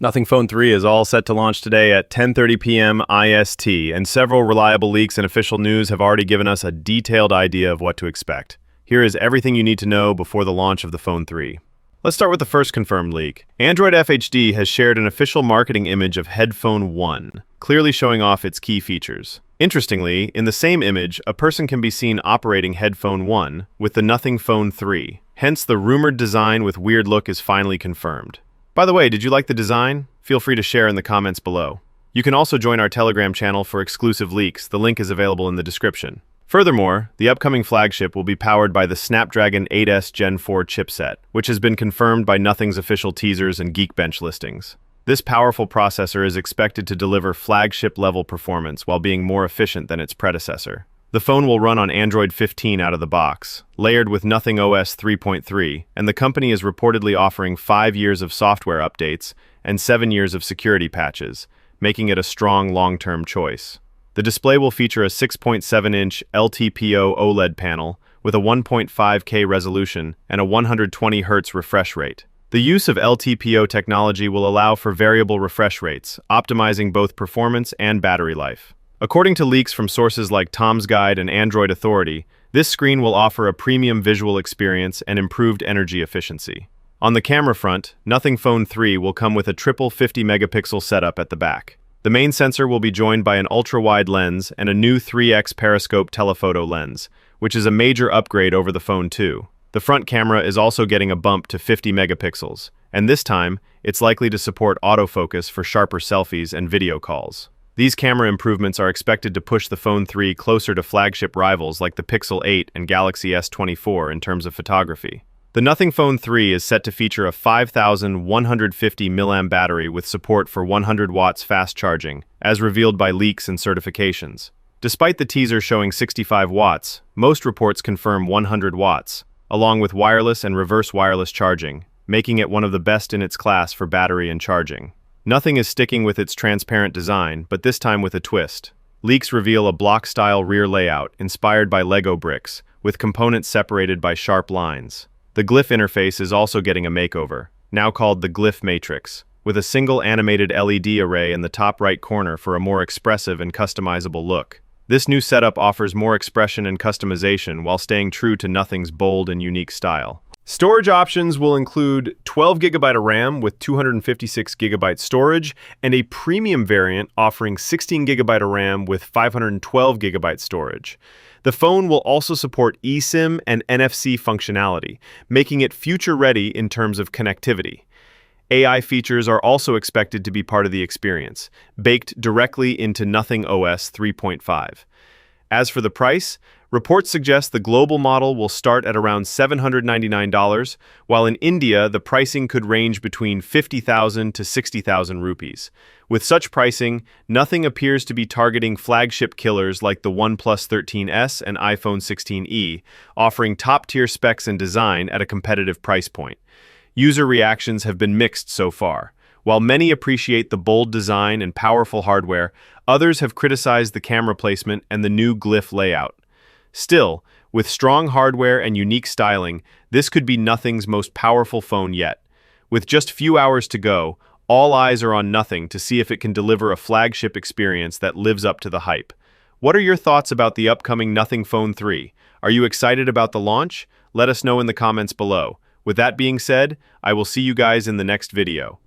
Nothing Phone 3 is all set to launch today at 10:30 p.m. IST, and several reliable leaks and official news have already given us a detailed idea of what to expect. Here is everything you need to know before the launch of the Phone 3. Let's start with the first confirmed leak. Android FHD has shared an official marketing image of Headphone 1, clearly showing off its key features. Interestingly, in the same image, a person can be seen operating Headphone 1 with the Nothing Phone 3. Hence, the rumored design with weird look is finally confirmed. By the way, did you like the design? Feel free to share in the comments below. You can also join our Telegram channel for exclusive leaks. The link is available in the description. Furthermore, the upcoming flagship will be powered by the Snapdragon 8S Gen 4 chipset, which has been confirmed by Nothing's official teasers and Geekbench listings. This powerful processor is expected to deliver flagship-level performance while being more efficient than its predecessor. The phone will run on Android 15 out of the box, layered with Nothing OS 3.3, and the company is reportedly offering 5 years of software updates and 7 years of security patches, making it a strong long-term choice. The display will feature a 6.7-inch LTPO OLED panel with a 1.5K resolution and a 120 Hz refresh rate. The use of LTPO technology will allow for variable refresh rates, optimizing both performance and battery life. According to leaks from sources like Tom's Guide and Android Authority, this screen will offer a premium visual experience and improved energy efficiency. On the camera front, Nothing Phone 3 will come with a triple 50-megapixel setup at the back. The main sensor will be joined by an ultra-wide lens and a new 3x periscope telephoto lens, which is a major upgrade over the Phone 2. The front camera is also getting a bump to 50 megapixels, and this time, it's likely to support autofocus for sharper selfies and video calls. These camera improvements are expected to push the Phone 3 closer to flagship rivals like the Pixel 8 and Galaxy S24 in terms of photography. The Nothing Phone 3 is set to feature a 5,150 mAh battery with support for 100 watts fast charging, as revealed by leaks and certifications. Despite the teaser showing 65 watts, most reports confirm 100 watts, along with wireless and reverse wireless charging, making it one of the best in its class for battery and charging. Nothing is sticking with its transparent design, but this time with a twist. Leaks reveal a block-style rear layout inspired by Lego bricks, with components separated by sharp lines. The Glyph interface is also getting a makeover, now called the Glyph Matrix, with a single animated LED array in the top right corner for a more expressive and customizable look. This new setup offers more expression and customization while staying true to Nothing's bold and unique style. Storage options will include 12GB of RAM with 256GB storage and a premium variant offering 16GB of RAM with 512GB storage. The phone will also support eSIM and NFC functionality, making it future-ready in terms of connectivity. AI features are also expected to be part of the experience, baked directly into Nothing OS 3.5. As for the price, reports suggest the global model will start at around $799, while in India the pricing could range between 50,000 to 60,000 rupees. With such pricing, Nothing appears to be targeting flagship killers like the OnePlus 13S and iPhone 16e, offering top-tier specs and design at a competitive price point. User reactions have been mixed so far. While many appreciate the bold design and powerful hardware, others have criticized the camera placement and the new Glyph layout. Still, with strong hardware and unique styling, this could be Nothing's most powerful phone yet. With just few hours to go, all eyes are on Nothing to see if it can deliver a flagship experience that lives up to the hype. What are your thoughts about the upcoming Nothing Phone 3? Are you excited about the launch? Let us know in the comments below. With that being said, I will see you guys in the next video.